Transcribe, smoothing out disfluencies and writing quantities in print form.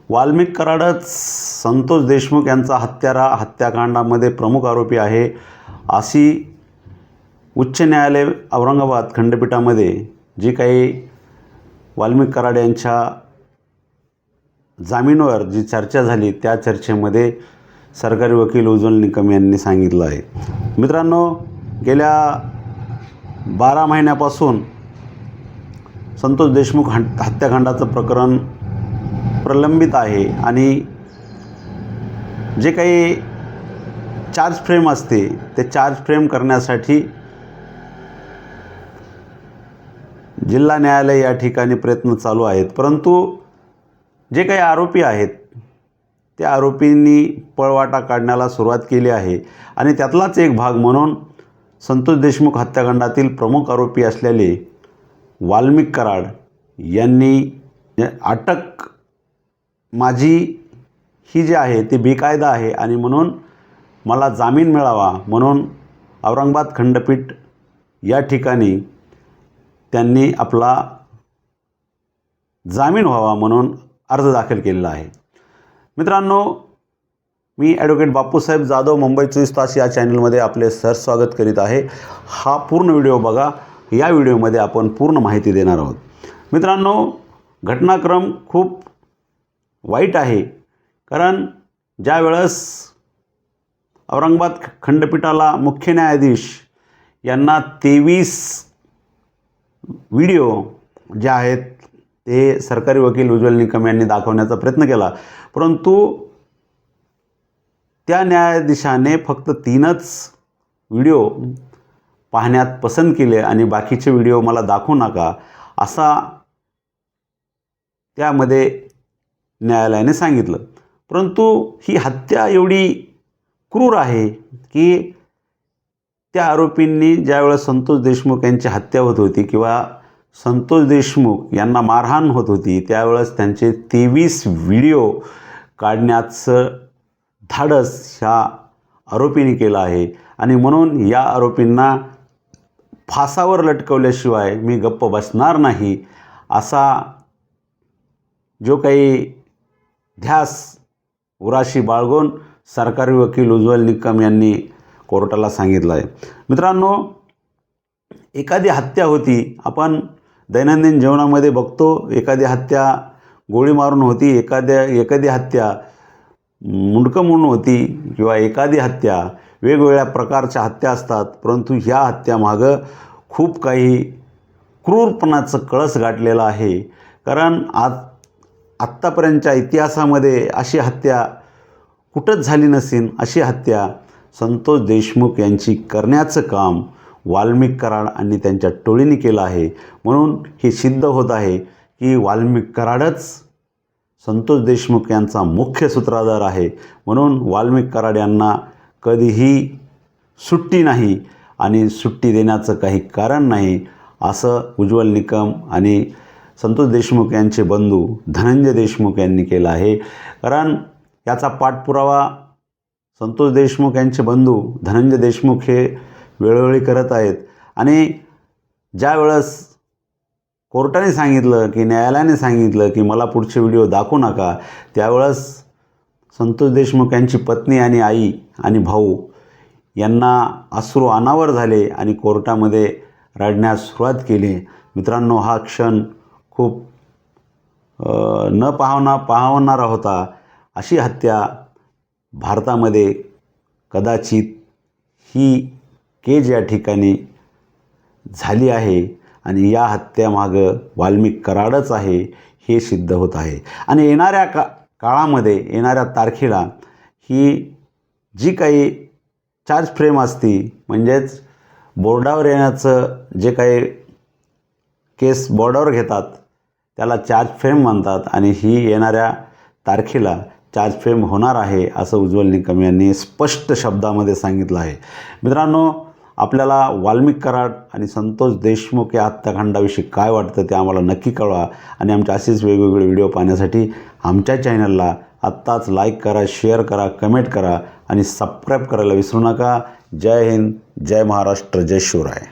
वाल्मिक कराडच संतोष देशमुख यांचा हत्याकांडामध्ये प्रमुख आरोपी आहे अशी उच्च न्यायालय औरंगाबाद खंडपीठामध्ये जी काही वाल्मिक कराड यांच्या जामीनवर जी चर्चा झाली त्या चर्चेमध्ये सरकारी वकील उज्ज्वल निकम यांनी सांगितलं आहे। मित्रांनो, गेल्या 12 महिन्यापासून संतोष देशमुख हत्याकांडाचं प्रकरण प्रलंबित आहे आणि जे काही चार्ज फ्रेम असते ते चार्ज फ्रेम करण्यासाठी जिल्हा न्यायालय या ठिकाणी प्रयत्न चालू आहेत, परंतु जे काही आरोपी आहेत त्या आरोपींनी पळवाटा काढण्याला सुरुवात केली आहे आणि त्यातलाच एक भाग म्हणून संतोष देशमुख हत्याकांडातील प्रमुख आरोपी असलेले वाल्मिक कराड यांनी अटक माझी ही जी आहे ती बेकायदा आहे आणि म्हणून मला जामीन मिळावा म्हणून औरंगाबाद खंडपीठ या ठिकाणी त्यांनी आपला जामीन व्हावा म्हणून अर्ज दाखल केलेला आहे। मित्रांनो, मी ॲडव्होकेट बापूसाहेब जाधव मुंबई 24 तास या चॅनलमध्ये आपले स्वागत करीत आहे। हा पूर्ण व्हिडिओ बघा, या व्हिडिओमध्ये आपण पूर्ण माहिती देणार आहोत। मित्रांनो, घटनाक्रम खूप वाईट आहे, कारण ज्या वेळेस औरंगाबाद खंडपीठाला मुख्य न्यायाधीश यांना 23 व्हिडिओ जे आहेत ते सरकारी वकील उज्ज्वल निकम यांनी दाखवण्याचा प्रयत्न केला, परंतु त्या न्यायाधीशाने फक्त 3च व्हिडिओ पाहण्यात पसंत केले आणि बाकीचे व्हिडिओ मला दाखवू नका असा त्यामध्ये न्यायालयाने सांगितलं। परंतु ही हत्या एवढी क्रूर आहे की त्या आरोपींनी ज्यावेळेस संतोष देशमुख यांची हत्या होत होती किंवा संतोष देशमुख यांना मारहाण होत होती त्यावेळेस त्यांचे 23 व्हिडिओ काढण्याचं धाडस ह्या आरोपींनी केलं आहे आणि म्हणून या आरोपींना फासावर लटकवल्याशिवाय मी गप्प बसणार नाही असा जो काही ध्यास उराशी बाळगून सरकारी वकील उज्ज्वल निकम यांनी कोर्टाला सांगितलं आहे। मित्रांनो, एखादी हत्या होती, आपण दैनंदिन जीवनामध्ये बघतो, एखादी हत्या गोळी मारून होती, एखादी हत्या मुंडकं म्हणून होती किंवा एखादी हत्या वेगवेगळ्या प्रकारच्या हत्या असतात, परंतु ह्या हत्यामागं खूप काही क्रूरपणाचं कळस गाठलेलं आहे। कारण आत्तापर्यंतच्या इतिहासामध्ये अशी हत्या कुठंच झाली नसेल, अशी हत्या संतोष देशमुख यांची करण्याचं काम वाल्मिक कराड आणि त्यांच्या टोळीने केलं आहे। म्हणून हे सिद्ध होत आहे की वाल्मिक कराडच संतोष देशमुख यांचा मुख्य सूत्रधार आहे। म्हणून वाल्मिक कराड यांना कधीही सुट्टी नाही आणि सुट्टी देण्याचं काही कारण नाही असं उज्ज्वल निकम आणि संतोष देशमुख यांचे बंधू धनंजय देशमुख यांनी केलं आहे। कारण याचा पाठपुरावा संतोष देशमुख यांचे बंधू धनंजय देशमुख हे वेळोवेळी करत आहेत आणि ज्या वेळेस कोर्टाने सांगितलं की न्यायालयाने सांगितलं की मला पुढचे व्हिडिओ दाखवू नका, त्यावेळेस संतोष देशमुख यांची पत्नी आणि आई आणि भाऊ यांना अश्रू अनावर झाले आणि कोर्टामध्ये रडण्यास सुरुवात केली। मित्रांनो, हा क्षण खूप न पाहणारा होता। अशी हत्या भारतामध्ये कदाचित ही केज या ठिकाणी झाली आहे आणि या हत्यामागं वाल्मिक कराडच आहे हे सिद्ध होत आहे। आणि येणाऱ्या काळामध्ये येणाऱ्या तारखेला ही जी काही चार्ज फ्रेम असती, म्हणजेच बोर्डावर येण्याचं जे काही केस बोर्डावर घेतात त्याला चार्ज फ्रेम म्हणतात आणि ही येणाऱ्या तारखेला चार्ज फ्रेम होणार आहे असं उज्ज्वल निकम यांनी स्पष्ट शब्दामध्ये सांगितलं आहे। मित्रांनो, आपल्याला वाल्मिक कराड आणि संतोष देशमुख या हत्याकांडाविषयी काय वाटतं ते आम्हाला नक्की कळवा आणि आमच्या असेच वेगवेगळे व्हिडिओ पाहण्यासाठी आमच्या चॅनलला आत्ताच लाईक करा, शेअर करा, कमेंट करा आणि सबस्क्राईब करायला विसरू नका। जय हिंद, जय महाराष्ट्र, जय शिवराय।